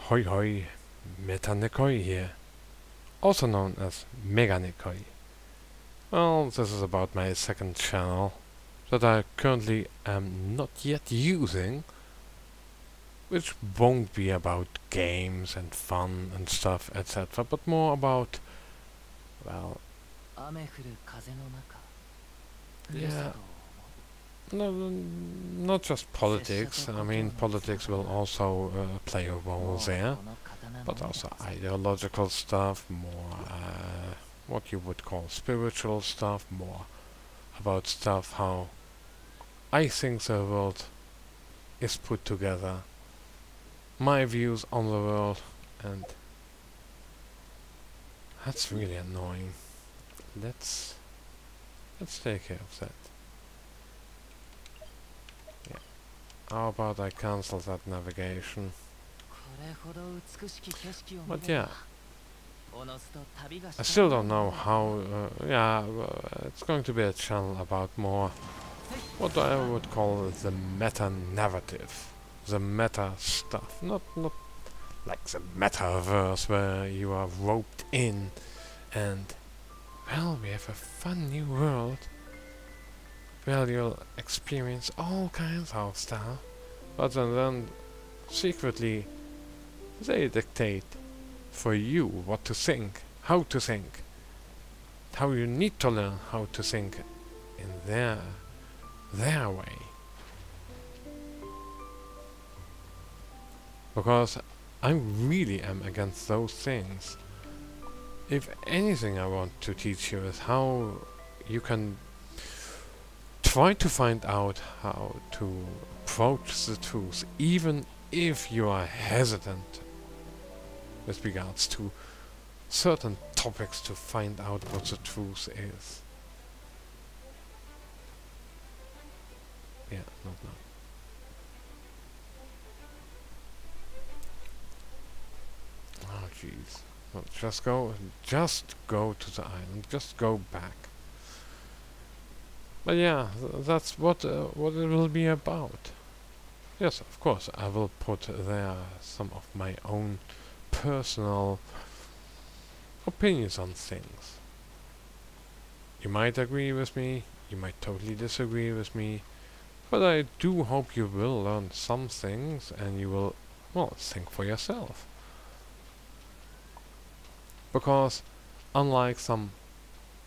Hoi hoi, Metanekkoi here, also known as Meganekkoi. Well, this is about my second channel that I currently am not yet using, which won't be about games and fun and stuff, etc., but more about, well, yeah, no, not just politics. I mean, politics will also play a role there, but also ideological stuff, more what you would call spiritual stuff, more about stuff how I think the world is put together, my views on the world, and that's really annoying. Let's take care of that. Yeah. How about I cancel that navigation? But yeah, I still don't know how. It's going to be a channel about more what I would call the meta narrative, the meta stuff, not like the metaverse where you are roped in and, well, we have a fun new world where you'll experience all kinds of stuff, but then secretly they dictate for you what to think, how you need to learn how to think in their way. Because I really am against those things. If anything I want to teach you is how you can try to find out how to approach the truth, even if you are hesitant with regards to certain topics to find out what the truth is. Yeah, not now. Oh jeez. Well, just go to the island. Just go back. But yeah, that's what it will be about. Yes, of course, I will put there some of my own personal opinions on things. You might agree with me, you might totally disagree with me, but I do hope you will learn some things and you will, well, think for yourself. Because unlike some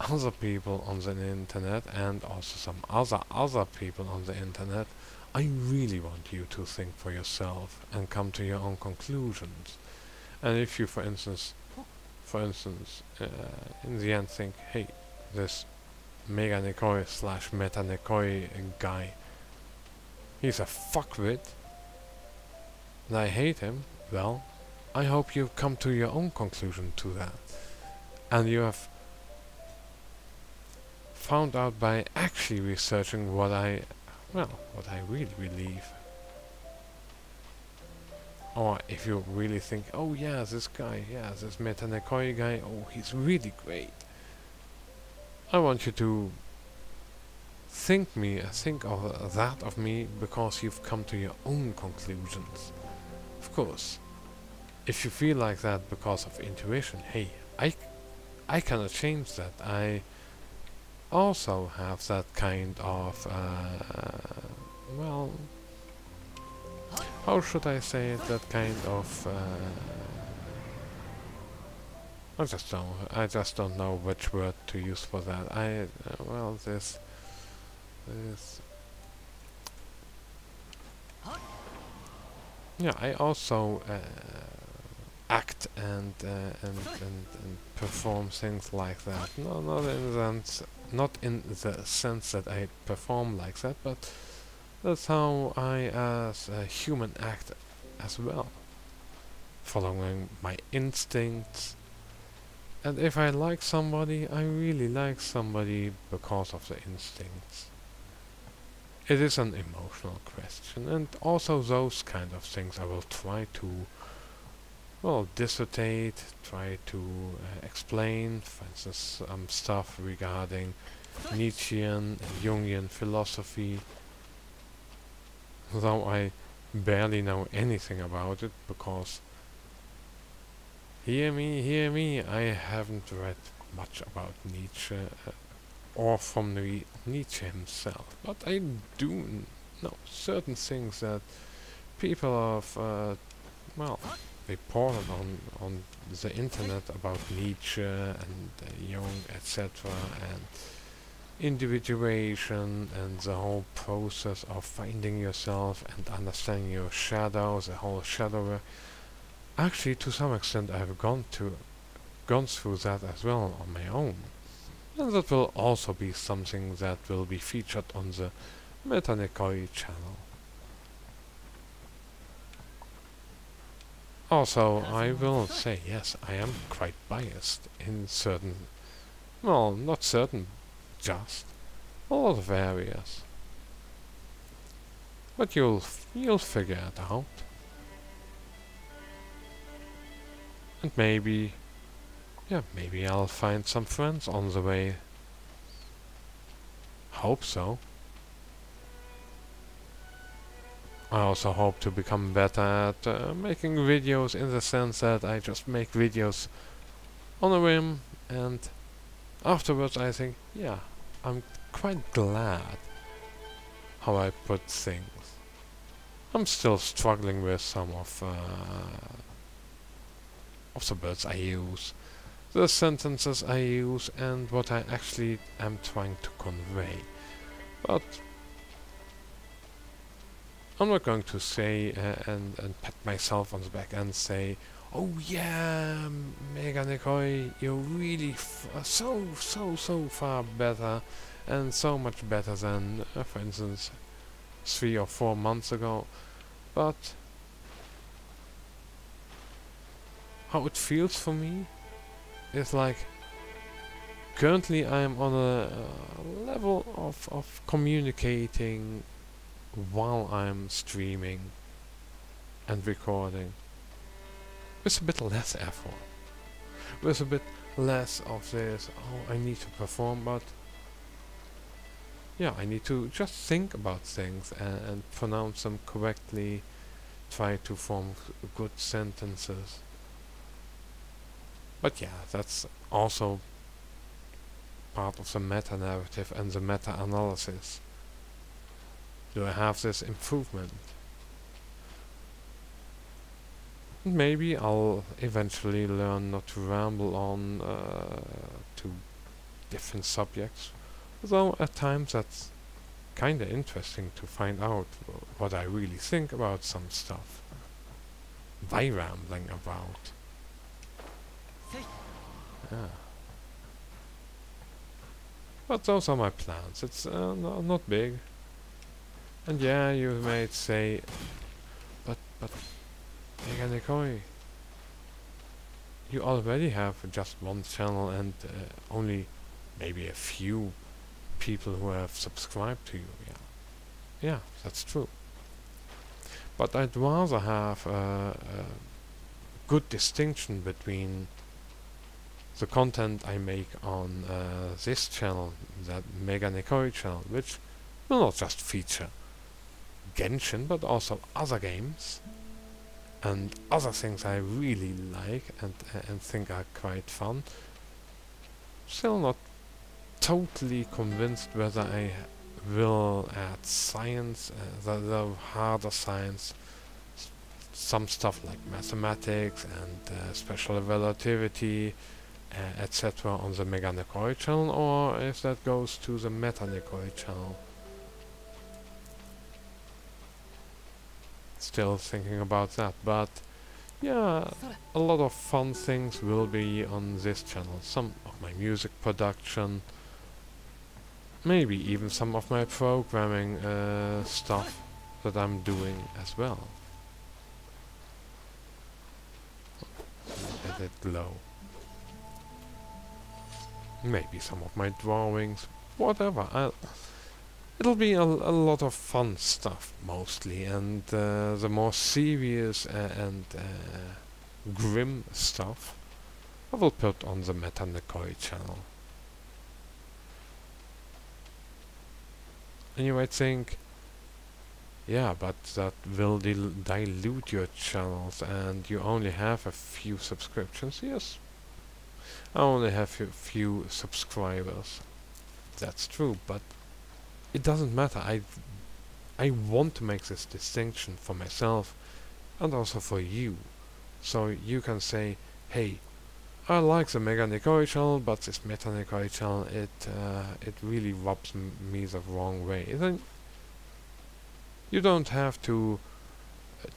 other people on the internet and also some other people on the internet, I really want you to think for yourself and come to your own conclusions. And if you, for instance, in the end think, hey, this Meganekkoi / Metanekkoi guy, he's a fuckwit, and I hate him, well, I hope you come to your own conclusion to that. And you have found out by actually researching what I really believe. Or if you really think, oh yeah, this Metanekkoi guy, oh, he's really great. I want you to think of that of me because you've come to your own conclusions. Of course, if you feel like that because of intuition, hey, I cannot change that. I also have that kind of, well, how should I say it, that kind of, I just don't know which word to use for that. Well, this, yeah, I also, act and perform things like that. No, not in the sense that I perform like that, but that's how I as a human act as well, following my instincts. And if I like somebody, I really like somebody because of the instincts. It is an emotional question, and also those kind of things I will try to, well, dissertate, try to explain, for instance, stuff regarding Nietzschean and Jungian philosophy, though I barely know anything about it, because hear me, I haven't read much about Nietzsche or from Nietzsche himself, but I do know certain things that people have, well, reported on the internet about Nietzsche and Jung, etc., and individuation and the whole process of finding yourself and understanding your shadows, the whole shadow work. Actually, to some extent, I've gone through that as well on my own, and that will also be something that will be featured on the Metanekkoi channel. Also, I will say, yes, I am quite biased in certain, well, not certain, just a lot of areas. But you'll figure it out. And maybe, yeah, maybe I'll find some friends on the way. Hope so. I also hope to become better at making videos, in the sense that I just make videos on a whim, and afterwards I think, yeah, I'm quite glad how I put things. I'm still struggling with some of the words I use, the sentences I use, and what I actually am trying to convey. But I'm not going to say and pat myself on the back and say, oh yeah, Meganekkoi, you're really so far better, and so much better than, for instance, 3 or 4 months ago. But how it feels for me is like, currently I am on a level of communicating while I'm streaming and recording, with a bit less effort, with a bit less of this, oh, I need to perform, but yeah, I need to just think about things and pronounce them correctly, try to form good sentences. But yeah, that's also part of the meta-narrative and the meta-analysis. Do I have this improvement? Maybe I'll eventually learn not to ramble on to different subjects, although at times that's kinda interesting to find out what I really think about some stuff by rambling about. Yeah. But those are my plans. It's not big. And yeah, you might say, but Meganekkoi, you already have just one channel and only maybe a few people who have subscribed to you. Yeah, that's true. But I'd rather have a good distinction between the content I make on this channel, that Meganekkoi channel, which will not just feature Genshin, but also other games and other things I really like and think are quite fun. Still not totally convinced whether I will add science, the harder science, some stuff like mathematics and special relativity, etc. on the Meganekkoi channel, or if that goes to the Metanekkoi channel. Still thinking about that, but yeah, a lot of fun things will be on this channel. Some of my music production, maybe even some of my programming stuff that I'm doing as well. Let it glow. Maybe some of my drawings, whatever. It'll be a lot of fun stuff, mostly, and the more serious and grim stuff I will put on the Metanekkoi channel. And you might think, Yeah, but that will dilute your channels, and you only have a few subscriptions. Yes, I only have a few subscribers. That's true, but it doesn't matter. I want to make this distinction for myself and also for you. So you can say, hey, I like the Meganekkoi channel, but this Metanekkoi channel, it really rubs me the wrong way. Then you don't have to,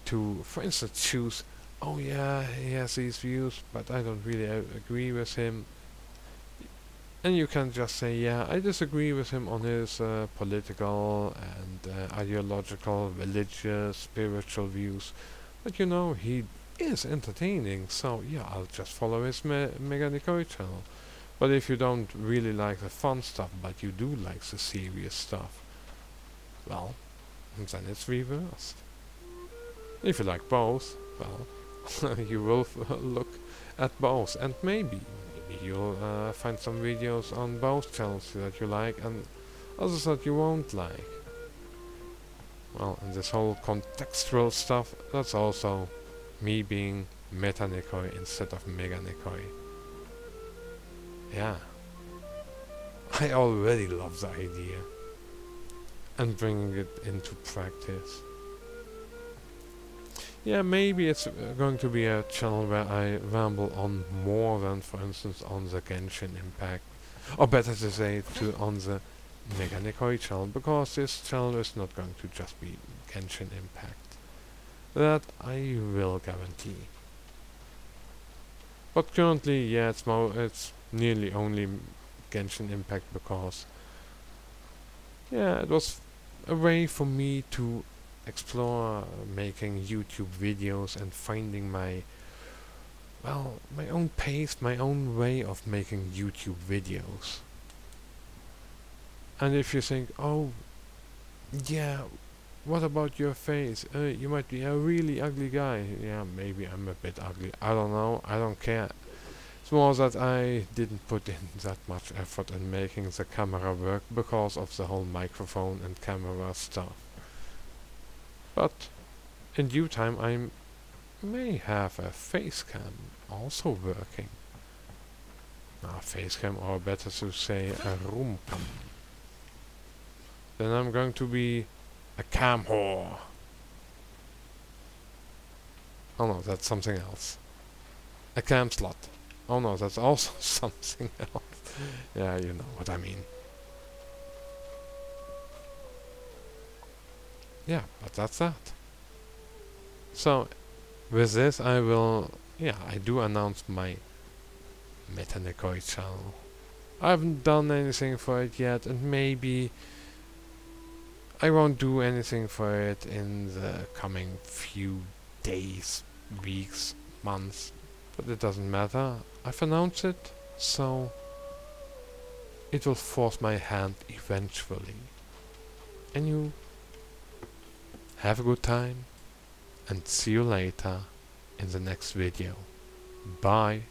for instance, choose, oh yeah, he has these views, but I don't really agree with him. And you can just say, yeah, I disagree with him on his political and ideological, religious, spiritual views. But you know, he is entertaining, so yeah, I'll just follow his Meganekkoi channel. But if you don't really like the fun stuff, but you do like the serious stuff, well, then it's reversed. If you like both, well, you will look at both, and maybe you'll find some videos on both channels that you like and others that you won't like. Well, and this whole contextual stuff, that's also me being Metanekkoi instead of Meganekkoi. Yeah, I already love the idea and bringing it into practice. Yeah, maybe it's going to be a channel where I ramble on more than, for instance, on the Genshin Impact, or better to say, on the Meganekkoi channel, because this channel is not going to just be Genshin Impact. That I will guarantee. But currently, yeah, it's nearly only Genshin Impact because, yeah, it was a way for me to explore making YouTube videos and finding my own pace, my own way of making YouTube videos. And if you think, oh, yeah, what about your face? You might be a really ugly guy. Yeah, maybe I'm a bit ugly. I don't know. I don't care. It's more that I didn't put in that much effort in making the camera work because of the whole microphone and camera stuff. But in due time I may have a face cam also working. A face cam, or better to say a room cam. Then I'm going to be a cam whore. Oh no, that's something else. A cam slut. Oh no, that's also something else. Yeah, you know what I mean. Yeah, but that's that. So, with this I will, I do announce my Metanekkoi channel. I haven't done anything for it yet, and maybe I won't do anything for it in the coming few days, weeks, months, but it doesn't matter. I've announced it, so it will force my hand eventually. And you have a good time, and see you later in the next video. Bye.